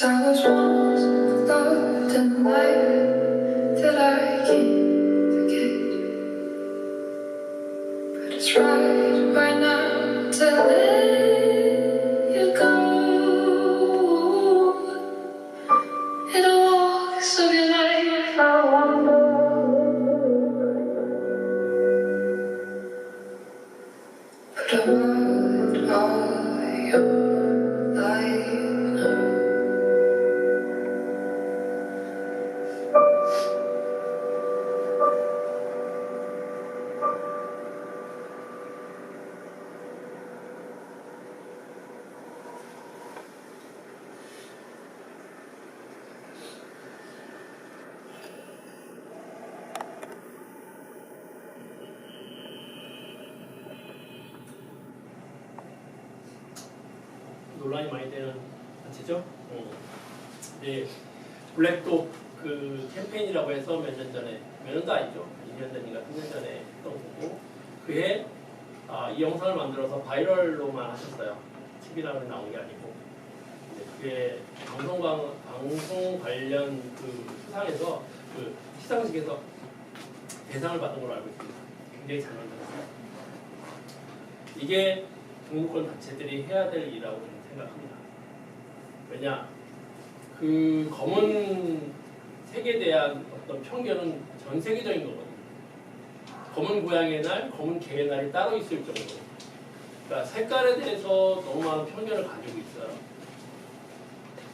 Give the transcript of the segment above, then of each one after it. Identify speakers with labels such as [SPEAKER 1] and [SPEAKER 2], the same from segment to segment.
[SPEAKER 1] I was once loved in life that I can't forget. But it's right now to let you go. In the walks of your life, I wonder. But what are you like now?
[SPEAKER 2] 논란이 많이 되는 단체죠. 네, 블랙독 그 캠페인이라고 해서 몇 년도 아니죠. 2년 전인가 3년 전에 했던 거고, 그해 이 영상을 만들어서 바이럴로만 하셨어요. TV라면 나온 게 아니고. 그게 방송 관련 그 수상에서 그 시상식에서 대상을 받은 걸로 알고 있습니다. 굉장히 잘 만들었어요. 이게 동물권 단체들이 해야 될 일이라고 저는 생각합니다. 왜냐, 그 검은 색에 대한 어떤 편견은 전 세계적인 거거든요. 검은 고양이의 날, 검은 개의 날이 따로 있을 정도로. 그러니까 색깔에 대해서 너무 많은 편견을 가지고 있어요.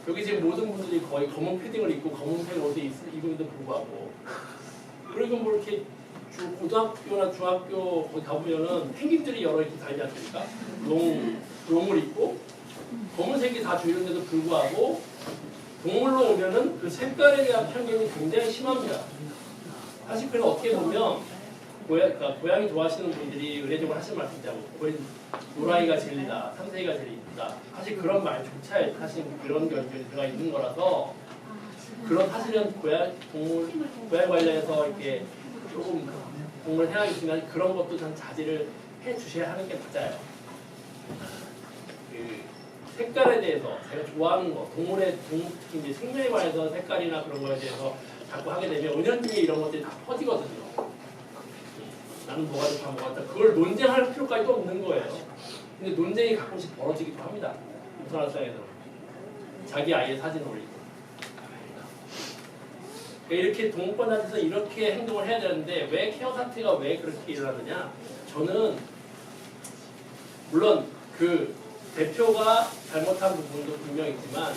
[SPEAKER 2] 여기 지금 모든 분들이 거의 검은 패딩을 입고 검은색 옷을 입음에도 불구하고, 그리고 뭐 이렇게 고등학교나 중학교 거기 가보면은 펭귄들이 여러 이렇게 다니지 않습니까? 롱을 입고 검은색이 다 주요인데도 불구하고 동물로 오면은 그 색깔에 대한 편견이 굉장히 심합니다. 사실 그래서 어떻게 보면 고양이 좋아하시는 분들이 의례적으로 하시는 말씀이잖아요. 노라이가 진리다, 삼세이가 진리다. 사실 그런 말조차 사실 그런 견적이 들어가 있는 거라서, 그런 사실은 고양이 관련해서 이렇게 조금 동물 해양이 있지만 그런 것도 좀 자제를 해 주셔야 하는 게 맞아요. 그 색깔에 대해서 제가 좋아하는 거, 특히 이제 생명에 관해서 색깔이나 그런 거에 대해서 자꾸 하게 되면 은연중에 이런 것들이 다 퍼지거든요. 나는 뭐가 좋다, 뭐가 좋다. 그걸 논쟁할 필요까지도 없는 거예요. 근데 논쟁이 가끔씩 벌어지기도 합니다. 인터넷상에서는 자기 아이의 사진을 올리고. 이렇게 동물권단체에서 이렇게 행동을 해야 되는데 왜 케어 사태가 왜 그렇게 일어나느냐? 저는 물론 그 대표가 잘못한 부분도 분명히 있지만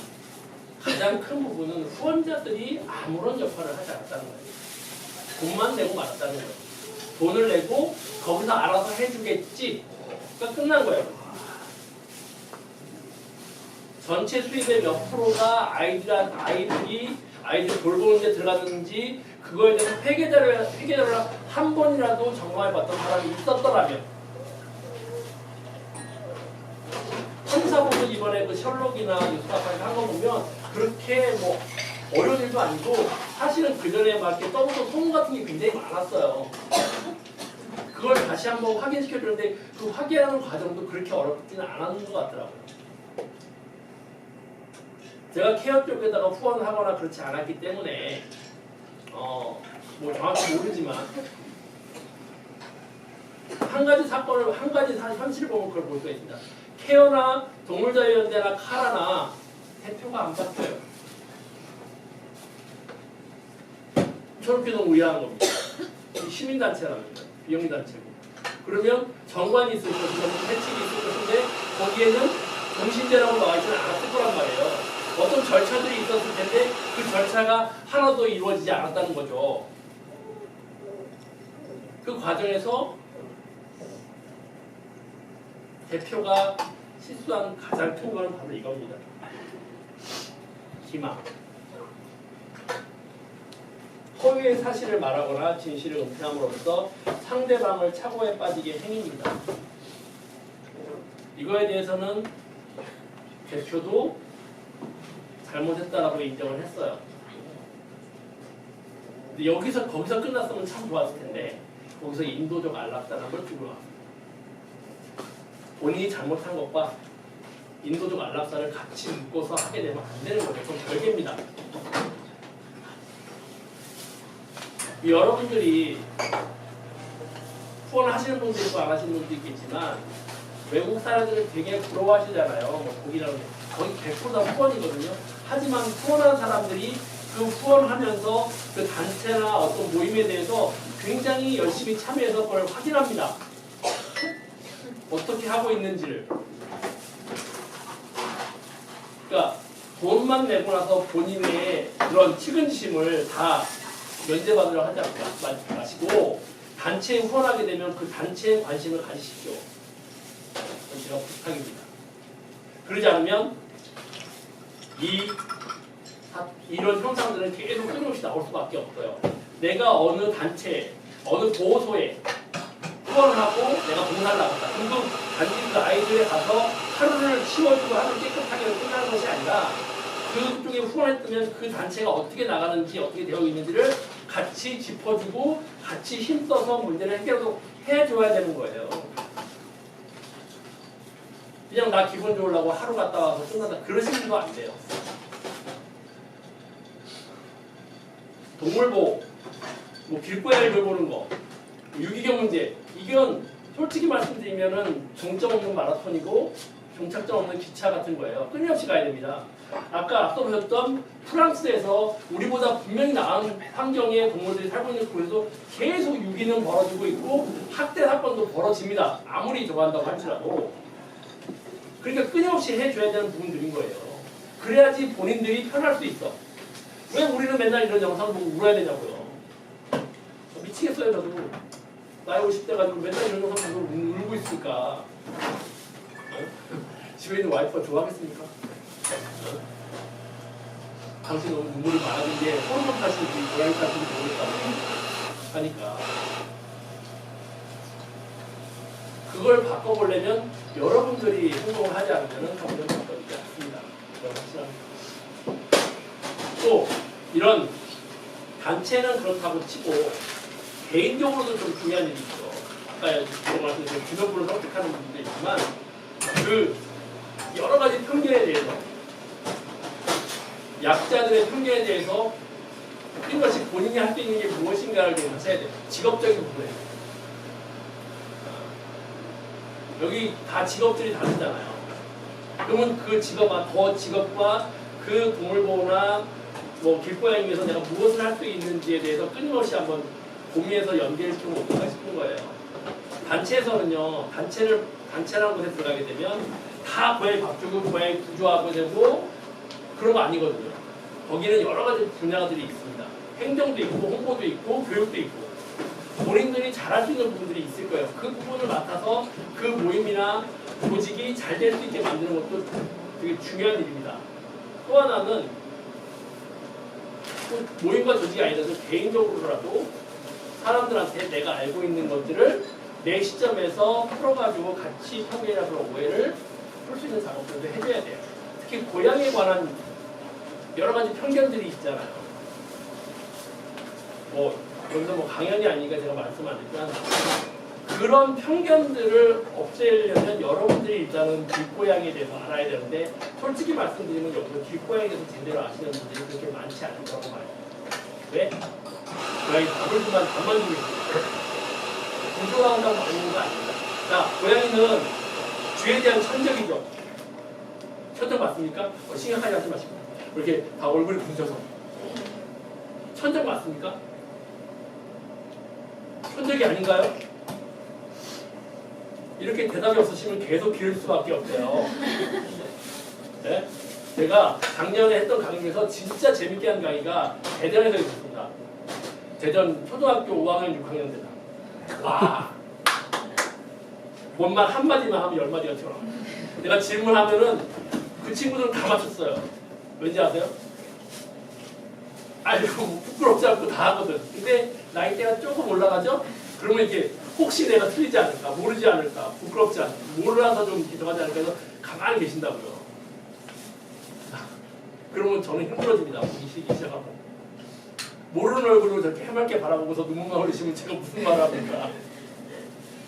[SPEAKER 2] 가장 큰 부분은 후원자들이 아무런 역할을 하지 않았다는 거예요. 돈만 내고 말았다는 거예요. 돈을 내고 거기서 알아서 해주겠지. 그러니까 끝난 거예요. 전체 수입의 몇 프로가 아이들 돌보는 데 들어갔는지 그거에 대해서 회계자료를 한 번이라도 점검해 봤던 사람이 있었더라면, 형사보도 이번에 그 셜록이나 뉴스타파에서 한 거 보면 그렇게 뭐 어려운 일도 아니고, 사실은 그 전에 막 이렇게 떠보던 소문 같은 게 굉장히 많았어요. 그걸 다시 한번 확인시켜주는데 그 확인하는 과정도 그렇게 어렵지는 않았는 것 같더라고요. 제가 케어 쪽에다가 후원을 하거나 그렇지 않았기 때문에 뭐 정확히 모르지만 한 가지 현실을 보면 그걸 볼 수가 있습니다. 케어나 동물자유연대나 카라나 대표가 안 바뀌어요. 저렇게 너무 의아한 겁니다. 시민단체랍니다. 비영리단체고. 그러면 정관이 있을 것이고 해칙이 있을 것인데 거기에는 정신제라고 나와 있지는 않았을 거란 말이에요. 어떤 절차들이 있었을 텐데 그 절차가 하나도 이루어지지 않았다는 거죠. 그 과정에서 대표가 실수한 가장 큰 건 바로 이겁니다. 기망. 허위의 사실을 말하거나 진실을 은폐함으로써 상대방을 착오에 빠지게 행위입니다. 이거에 대해서는 대표도 잘못했다라고 인정을 했어요. 근데 거기서 끝났으면 참 좋았을 텐데 거기서 인도적 안락사람을 주고 나왔어요. 본인이 잘못한 것과 인도적 안락사를 같이 묶어서 하게 되면 안 되는 거죠. 그건 별개입니다. 여러분들이 후원을 하시는 분도 있고 안 하시는 분도 있겠지만 외국 사람들은 되게 부러워하시잖아요. 뭐 독일이라고 거의 100%다 후원이거든요. 하지만 후원하는 사람들이 그 후원하면서 그 단체나 어떤 모임에 대해서 굉장히 열심히 참여해서 그걸 확인합니다. 어떻게 하고 있는지를. 그러니까 돈만 내고 나서 본인의 그런 측은지심을 다 면제받으려 하지 마시고 단체에 후원하게 되면 그 단체에 관심을 가지십시오. 그건 제가 부탁입니다. 그러지 않으면 이런 형상들은 계속 끊임없이 나올 수밖에 없어요. 내가 어느 단체, 어느 보호소에 후원을 하고 내가 봉사를 나갔다. 그리고 단지 그 아이들에 가서 하루를 치워주고 하루 깨끗하게 끝나는 것이 아니라 그쪽에 후원했으면 그 단체가 어떻게 나가는지 어떻게 되어 있는지를 같이 짚어주고 같이 힘써서 문제를 해줘야 되는 거예요. 그냥 나 기분 좋으려고 하루 갔다 와서 끝난다. 그러시는 거 안 돼요. 동물보호, 뭐 길고양이 돌보는 거, 유기견 문제. 이건 솔직히 말씀드리면은 종점 없는 마라톤이고 종착점 없는 기차 같은 거예요. 끊임없이 가야 됩니다. 아까 앞서 보셨던 프랑스에서 우리보다 분명히 나은 환경의 동물들이 살고 있는 곳에서 계속 유기는 벌어지고 있고 학대 사건도 벌어집니다. 아무리 좋아한다고 할지라도. 그러니까 끊임없이 해줘야 되는 부분들인 거예요. 그래야지 본인들이 편할 수 있어. 왜 우리는 맨날 이런 영상을 보고 울어야 되냐고요. 미치겠어요. 저도 나이 50대 가지고 맨날 이런 영상 보고 울고 있으니까 집에 있는 와이프가 좋아하겠습니까? 당신 너무 눈물이 많아진 게 호르몬 탓인지 고양이 탓인지 모르겠다고 하니까 그걸 바꿔보려면 여러분들이 행동을 하지 않으면 당연히 바꿔지지 않습니다. 확실합니다. 또 이런 단체는 그렇다고 치고 개인적으로도 좀 중요한 일이 있죠. 아까 말씀드린 주변부를 설득하는 분도 있지만 그 여러 가지 편견에 대해서 약자들의 편견에 대해서 이것이 본인이 할 수 있는 게 무엇인가를 대해서 해야 돼요. 직업적인 부분에 여기 다 직업들이 다르잖아요. 그러면 그 직업과 그 동물보호나 뭐 길고양이에서 내가 무엇을 할 수 있는지에 대해서 끊임없이 한번 고민해서 연계시키면 어떨까 싶은 거예요. 단체에서는요, 단체라는 곳에 들어가게 되면 다 고양이 밥 주고 고양이 구조하고 되고 그런 거 아니거든요. 거기는 여러 가지 분야들이 있습니다. 행정도 있고 홍보도 있고 교육도 있고 본인들이 잘할 수 있는 부분들이 있을 거예요. 그 부분을 맡아서 그 모임이나 조직이 잘 될 수 있게 만드는 것도 되게 중요한 일입니다. 또 하나는 모임과 조직이 아니라도 개인적으로라도 사람들한테 내가 알고 있는 것들을 내 시점에서 풀어가지고 같이 편견이나 그런 오해를 풀 수 있는 작업들도 해줘야 돼요. 특히 고양이에 관한 여러 가지 편견들이 있잖아요. 여기서 강연이 아니니까 제가 말씀 안 했지만 그런 편견들을 없애려면 여러분들이 일단은 길고양이에 대해서 알아야 되는데 솔직히 말씀드리면 여기서 길고양이에 대해서 제대로 아시는 분들이 그렇게 많지 않을 거라고 봐요. 왜? 고양이 밥을 주면 밥만 주고 있어요. 구조한다고 하는 거 아닙니다. 자, 고양이는 쥐에 대한 천적이죠. 천적 맞습니까? 심각하게 하지 마시고 이렇게 다 얼굴이 붕쳐서 천적 맞습니까? 천적이 아닌가요? 이렇게 대답이 없으시면 계속 기를 수밖에 없어요. 네? 제가 작년에 했던 강의 중에서 진짜 재밌게 한 강의가 대전에서 있었습니다. 대전 초등학교 5학년, 6학년 대상. 와! 뭔 말 한마디만 하면 10마디가 튀어나와. 내가 질문하면은 그 친구들은 다 맞췄어요. 왠지 아세요? 아이고 부끄럽지 않고 다 하거든. 근데 나이대가 조금 올라가죠? 그러면 이렇게 혹시 내가 틀리지 않을까, 모르지 않을까, 부끄럽지 않을까, 몰라서 좀 기도하지 않을까 해서 가만히 계신다고요. 그러면 저는 힘들어집니다. 보기 시작하고. 모르는 얼굴로 저렇게 해맑게 바라보고서 눈물만 흘리시면 제가 무슨 말을 합니까?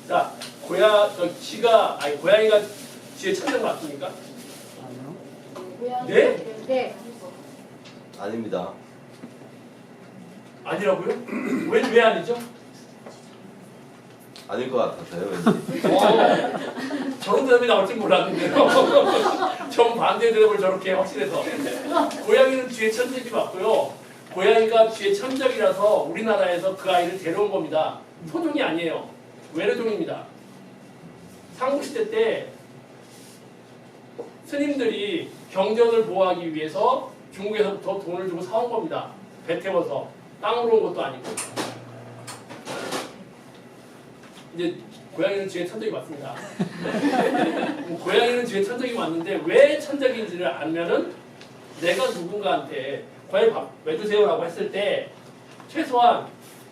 [SPEAKER 2] 자, 고양이가 쥐의 천적 맞습니까? 네?
[SPEAKER 3] 네.
[SPEAKER 4] 아닙니다.
[SPEAKER 2] 아니라고요? 왜 아니죠?
[SPEAKER 4] 아닐 것 같아서요, 왠지.
[SPEAKER 2] 저런 대답이 나올 줄 몰랐는데요. 정반대 대답을 저렇게 확실해서. 고양이는 뒤에 천적이 맞고요. 고양이가 뒤에 천적이라서 우리나라에서 그 아이를 데려온 겁니다. 토종이 아니에요. 외래종입니다. 삼국시대 때 스님들이 경전을 보호하기 위해서 중국에서부터 돈을 주고 사온 겁니다. 배 태워서. 땅으로 온 것도 아니고. 이제 고양이는 뒤에 천적이 맞습니다. 고양이는 뒤에 천적이 맞는데 왜 천적인지를 알면은 내가 누군가한테 고양이 밥 왜 주세요라고 했을 때 최소한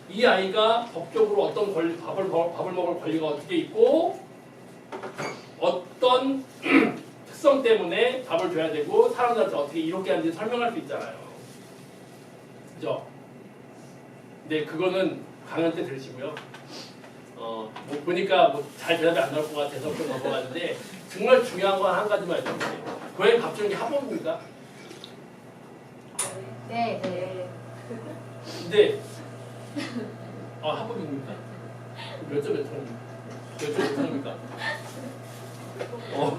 [SPEAKER 2] 이 아이가 법적으로 어떤 밥을 먹을 권리가 어떻게 있고 어떤 특성 때문에 밥을 줘야 되고 사람들한테 어떻게 이롭게 하는지 설명할 수 있잖아요. 그죠? 네, 그거는 강연 때 들으시고요. 뭐 보니까 뭐 잘 대답이 안 나올 것 같아서 좀 넘어가는데 정말 중요한 건 한 가지만 여쭤볼게요. 고양이 밥 주는 게 합법입니까?
[SPEAKER 3] 네. 네.
[SPEAKER 2] 근데 합법입니까? 몇 점 몇 ton입니까?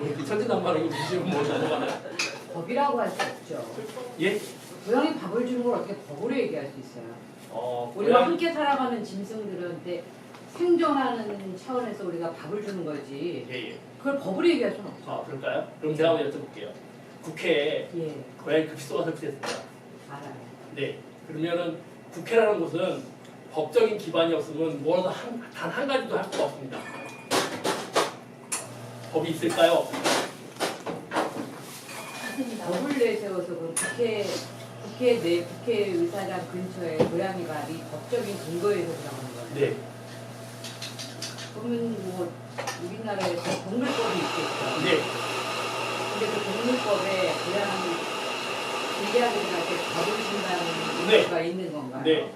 [SPEAKER 2] 이렇게 천진난만하게 무시면 뭐 넘어가나요?
[SPEAKER 5] 법이라고 할 수 없죠.
[SPEAKER 2] 예?
[SPEAKER 5] 고양이 밥을 주는 걸 어떻게 법으로 얘기할 수 있어요? 우리가
[SPEAKER 2] 고양이
[SPEAKER 5] 함께 살아가는 짐승들한테 생존하는 차원에서 우리가 밥을 주는 거지.
[SPEAKER 2] 예.
[SPEAKER 5] 그걸 법으로 얘기할 수는 없죠.
[SPEAKER 2] 그럴까요? 그럼 제가 한번 여쭤볼게요. 국회에
[SPEAKER 5] 예,
[SPEAKER 2] 고양이 급식소가 설치됐습니다.
[SPEAKER 5] 알아요.
[SPEAKER 2] 네. 그러면은 국회라는 곳은 법적인 기반이 없으면 뭐라도 단 한 가지도 할 수가 없습니다. 법이 있을까요?
[SPEAKER 5] 법을 내세워서 그 국회의사장 근처에 고양이가 이 법적인 근거에서 들어가는 거예요.
[SPEAKER 2] 네.
[SPEAKER 5] 그러면 뭐 우리나라에서 동물법이 있겠죠.
[SPEAKER 2] 네.
[SPEAKER 5] 근데 그 동물법에 고양이 길냥이들한테 밥을 준다는
[SPEAKER 2] 네.
[SPEAKER 5] 수가 있는 건가요?
[SPEAKER 2] 네.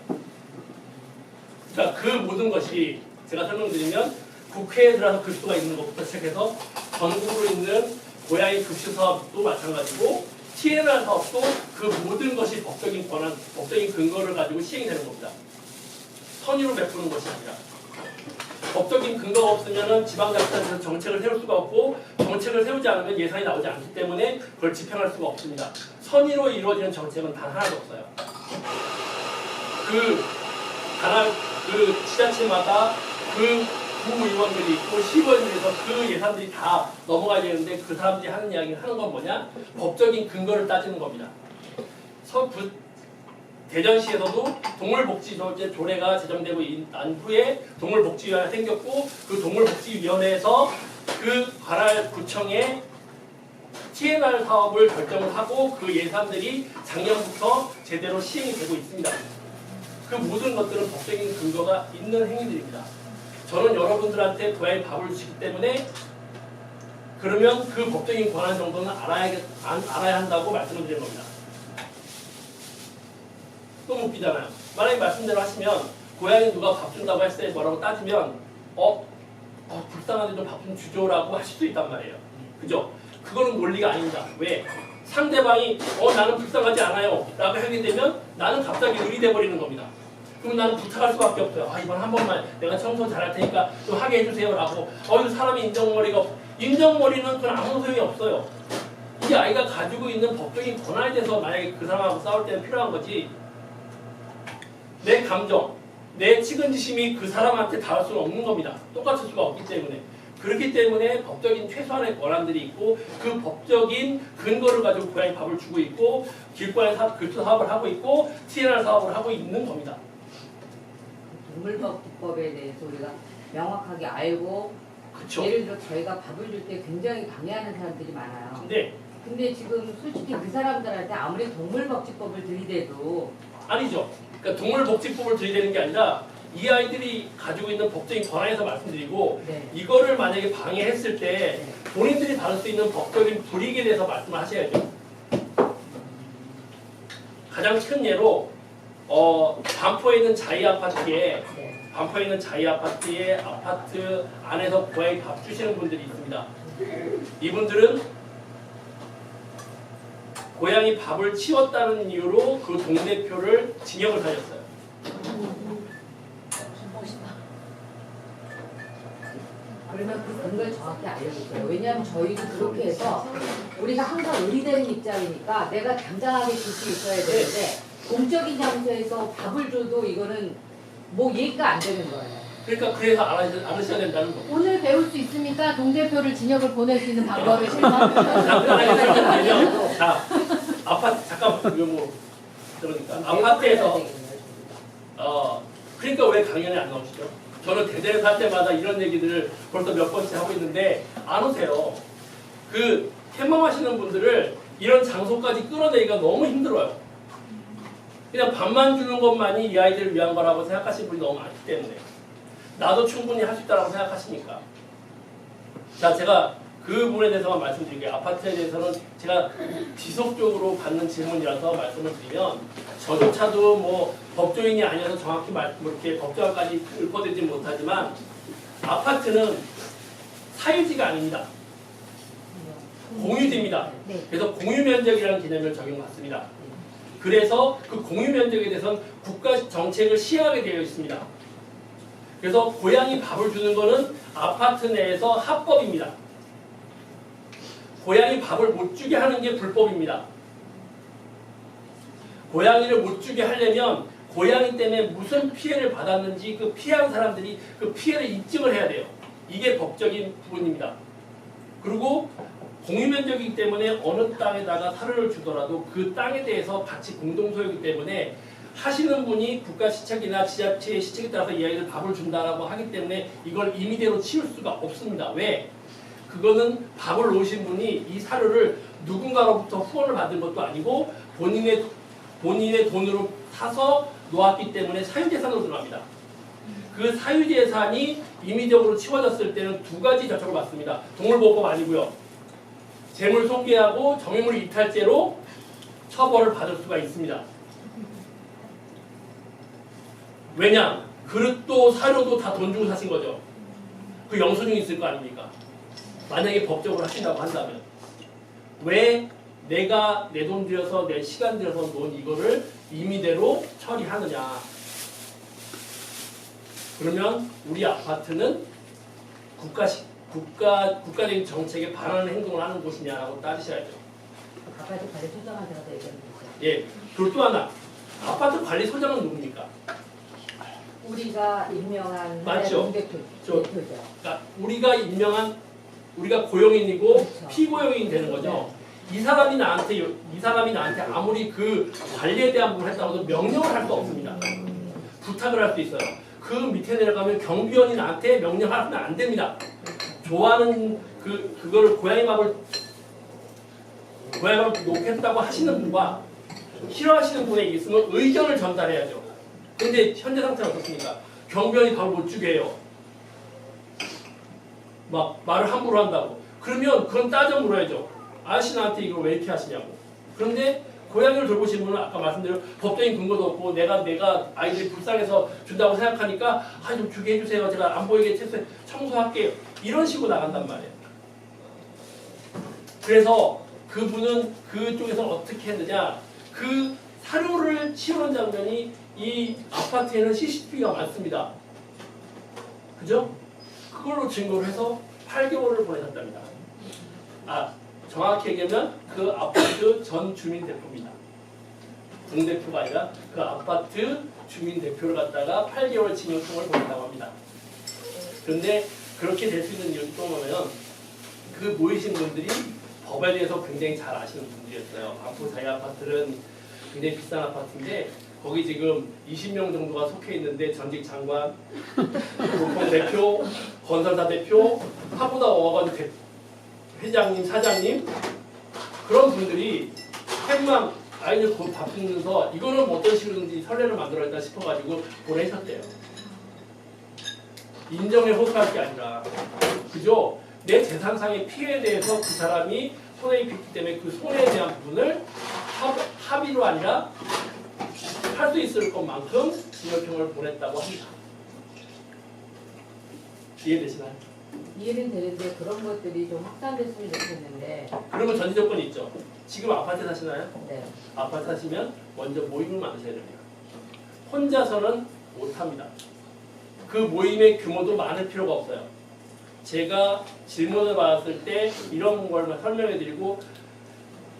[SPEAKER 2] 그러니까 그 모든 것이 제가 설명드리면 국회에 들어가서 급수가 있는 것부터 시작해서 전국으로 있는 고양이 급수 사업도 마찬가지고 TNR 사업도 그 모든 것이 법적인 권한, 법적인 근거를 가지고 시행이 되는 겁니다. 선의로 베푸는 것이 아니라 법적인 근거가 없으면 지방자치단체에서 정책을 세울 수가 없고 정책을 세우지 않으면 예산이 나오지 않기 때문에 그걸 집행할 수가 없습니다. 선의로 이루어지는 정책은 단 하나도 없어요. 그 지자체마다 그 구의원들이 있고 시의원들에서 그 예산들이 다 넘어가야 되는데 그 사람들이 하는 이야기를 하는 건 뭐냐? 법적인 근거를 따지는 겁니다. 대전시에서도 동물복지조례가 제정되고 난 후에 동물복지위원회가 생겼고 그 동물복지위원회에서 그 관할 구청에 TNR 사업을 결정을 하고 그 예산들이 작년부터 제대로 시행이 되고 있습니다. 그 모든 것들은 법적인 근거가 있는 행위들입니다. 저는 여러분들한테 고양이 밥을 주시기 때문에 그러면 그 법적인 권한 정도는 알아야 한다고 말씀을 드리는 겁니다. 너무 웃기잖아요. 만약에 말씀대로 하시면 고양이 누가 밥 준다고 했을 때 뭐라고 따지면 불쌍한데 좀 밥 좀 주죠라고 하실 수 있단 말이에요. 그죠? 그거는 논리가 아닙니다. 왜? 상대방이 나는 불쌍하지 않아요 라고 하게 되면 나는 갑자기 을이 돼버리는 겁니다. 그럼 나는 부탁할 수밖에 없어요. 이번 한 번만 내가 청소 잘할 테니까 좀 하게 해주세요 라고. 이거 사람이 인정머리는 그건 아무 소용이 없어요. 이 아이가 가지고 있는 법적인 권한에 대해서 만약에 그 사람하고 싸울 때는 필요한 거지, 내 감정, 내 측은지심이 그 사람한테 닿을 수는 없는 겁니다. 똑같을 수가 없기 때문에. 그렇기 때문에 법적인 최소한의 권한들이 있고 그 법적인 근거를 가지고 고양이 밥을 주고 있고 길고양이 급수 사업을 하고 있고 TNR 사업을 하고 있는 겁니다.
[SPEAKER 5] 동물복지법에 대해서 우리가 명확하게 알고
[SPEAKER 2] 그쵸?
[SPEAKER 5] 예를 들어 저희가 밥을 줄 때 굉장히 방해하는 사람들이 많아요.
[SPEAKER 2] 네.
[SPEAKER 5] 근데 지금 솔직히 그 사람들한테 아무리 동물복지법을 들이대도
[SPEAKER 2] 아니죠. 그러니까 동물복지법을 들이대는 게 아니라 이 아이들이 가지고 있는 법적인 권한에서 말씀드리고
[SPEAKER 5] 네.
[SPEAKER 2] 이거를 만약에 방해했을 때 본인들이 받을 수 있는 법적인 불이익에 대해서 말씀을 하셔야죠. 가장 큰 예로 반포에 있는 자이 아파트에 아파트 안에서 고양이 밥 주시는 분들이 있습니다. 이분들은 고양이 밥을 치웠다는 이유로 그 동대표를 징역을 살렸어요.
[SPEAKER 5] 그러면 그 근거를 정확히 알려주세요. 왜냐하면 저희도 그렇게 해서 우리가 항상 의리되는 입장이니까 내가 당당하게 줄 수 있어야 되는데 공적인 장소에서 밥을 줘도 이거는 뭐 이해가 안 되는 거예요.
[SPEAKER 2] 그러니까 그래서 알으셔야 된다는 거.
[SPEAKER 3] 오늘 배울 수 있으니까 동대표를 징역을 보낼 수 있는 방법을 실망.
[SPEAKER 2] 간단하게 설명드리면 자 아파트 잠깐 이거 뭐 그러니까 아파트에서 그러니까 왜 강연에 안 나오시죠? 저는 대전에 살 때마다 이런 얘기들을 벌써 몇 번째 하고 있는데 안 오세요. 그 탐험하시는 분들을 이런 장소까지 끌어내기가 너무 힘들어요. 그냥 밥만 주는 것만이 이 아이들을 위한 거라고 생각하시는 분이 너무 많기 때문에 나도 충분히 할 수 있다고 생각하시니까. 자, 제가 그 부분에 대해서만 말씀드릴게요. 아파트에 대해서는 제가 지속적으로 받는 질문이라서 말씀을 드리면 저조차도 뭐 법조인이 아니어서 정확히 뭐 이렇게 법조안까지 읊어드리지 못하지만 아파트는 사유지가 아닙니다. 공유지입니다. 그래서 공유면적이라는 개념을 적용받습니다. 그래서 그 공유면적에 대해서는 국가 정책을 시행하게 되어 있습니다. 그래서 고양이 밥을 주는 것은 아파트 내에서 합법입니다. 고양이 밥을 못 주게 하는 게 불법입니다. 고양이를 못 주게 하려면 고양이 때문에 무슨 피해를 받았는지 그 피한 사람들이 그 피해를 입증을 해야 돼요. 이게 법적인 부분입니다. 그리고 공유면적이기 때문에 어느 땅에다가 사료를 주더라도 그 땅에 대해서 같이 공동소유이기 때문에 하시는 분이 국가 시책이나 지자체의 시책에 따라서 이 아이들 밥을 준다라고 하기 때문에 이걸 임의대로 치울 수가 없습니다. 왜? 그거는 밥을 놓으신 분이 이 사료를 누군가로부터 후원을 받은 것도 아니고 본인의 돈으로 사서 놓았기 때문에 사유재산으로 들어갑니다. 그 사유재산이 임의적으로 치워졌을 때는 두 가지 저촉을 받습니다. 동물보호법 아니고요. 재물 손괴하고 정유물 이탈죄로 처벌을 받을 수가 있습니다. 왜냐? 그릇도 사료도 다 돈 주고 사신 거죠. 그 영수증이 있을 거 아닙니까? 만약에 법적으로 하신다고 한다면 왜 내가 내 돈 들여서 내 시간 들여서 놓은 이거를 임의대로 처리하느냐? 그러면 우리 아파트는 국가적인 정책에 반하는 행동을 하는 곳이냐라고 따지셔야죠.
[SPEAKER 5] 아파트 관리 소장한테 가서 얘기하는 거죠.
[SPEAKER 2] 예. 그리고 또 하나, 아파트 관리소장은 누굽니까?
[SPEAKER 5] 우리가 임명한
[SPEAKER 2] 맞죠?
[SPEAKER 5] 대표죠.
[SPEAKER 2] 그러니까 우리가 고용인이고
[SPEAKER 5] 그렇죠.
[SPEAKER 2] 피고용인이 되는 거죠. 이 사람이 나한테 아무리 그 관리에 대한 부분을 했다고 해도 명령을 할 수 없습니다. 부탁을 할 수 있어요. 그 밑에 내려가면 경비원이 나한테 명령하면 안 됩니다. 좋아하는 그거를 고양이 밥을 놓겠다고 하시는 분과 싫어하시는 분에게 있으면 의견을 전달해야죠. 근데 현재 상태는 어떻습니까? 경비원이 밥을 못 주게 해요. 막 말을 함부로 한다고. 그러면 그건 따져 물어야죠. 아저씨 나한테 이걸 왜 이렇게 하시냐고. 그런데 고양이를 돌보시는 분은 아까 말씀드린 법적인 근거도 없고 내가 아이들이 불쌍해서 준다고 생각하니까 좀 주게 해주세요. 제가 안 보이게 청소할게요. 이런 식으로 나간단 말이에요. 그래서 그분은 그쪽에서 어떻게 했느냐. 그 사료를 치우는 장면이 이 아파트에는 CCTV가 많습니다. 그죠? 그걸로 증거를 해서 8개월을 보내셨답니다. 정확히 얘기하면 그 아파트 전 주민 대표입니다. 동대표가 아니라 그 아파트 주민 대표를 갖다가 8개월 징역형을 보낸다고 합니다. 그런데 그렇게 될 수 있는 이유는 또 뭐냐면 그 모이신 분들이 법에 대해서 굉장히 잘 아시는 분들이었어요. 앞으로 저희 아파트는 굉장히 비싼 아파트인데 거기 지금 20명 정도가 속해 있는데 전직 장관, 로펌 대표, 건설사 대표, 하부다 어원 회장님, 사장님 그런 분들이 햄만 아이들 곧 바쁘면서 이거는 어떤 식으로든지 설레를 만들어야겠다 싶어가지고 보내셨대요. 인정에 호소할 게 아니라 그죠? 내 재산상의 피해에 대해서 그 사람이 손해를 입기 때문에 그 손해에 대한 부분을 합의로 아니라 할 수 있을 것만큼 징역형을 보냈다고 합니다. 이해되시나요?
[SPEAKER 5] 이해는 되는데 그런 것들이 좀 확산됐으면 좋겠는데.
[SPEAKER 2] 그러면 전제 조건이 있죠. 지금 아파트 사시나요?
[SPEAKER 5] 네.
[SPEAKER 2] 아파트 사시면 먼저 모임을 만드셔야 됩니다. 혼자서는 못합니다. 그 모임의 규모도 많을 필요가 없어요. 제가 질문을 받았을 때 이런 걸 설명해 드리고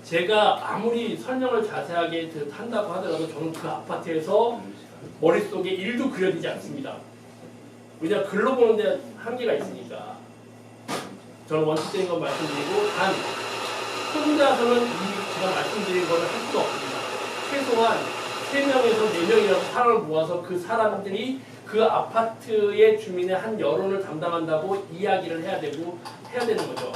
[SPEAKER 2] 제가 아무리 설명을 자세하게 한다고 하더라도 저는 그 아파트에서 머릿속에 일도 그려지지 않습니다. 왜냐 글로 보는데 한계가 있으니까 저는 원칙적인 건 말씀드리고 단 혼자서는 제가 말씀드린 거를 할 수가 없습니다. 최소한 3명에서 4명이라도 사람을 모아서 그 사람들이 그 아파트의 주민의 한 여론을 담당한다고 이야기를 해야 되는 거죠.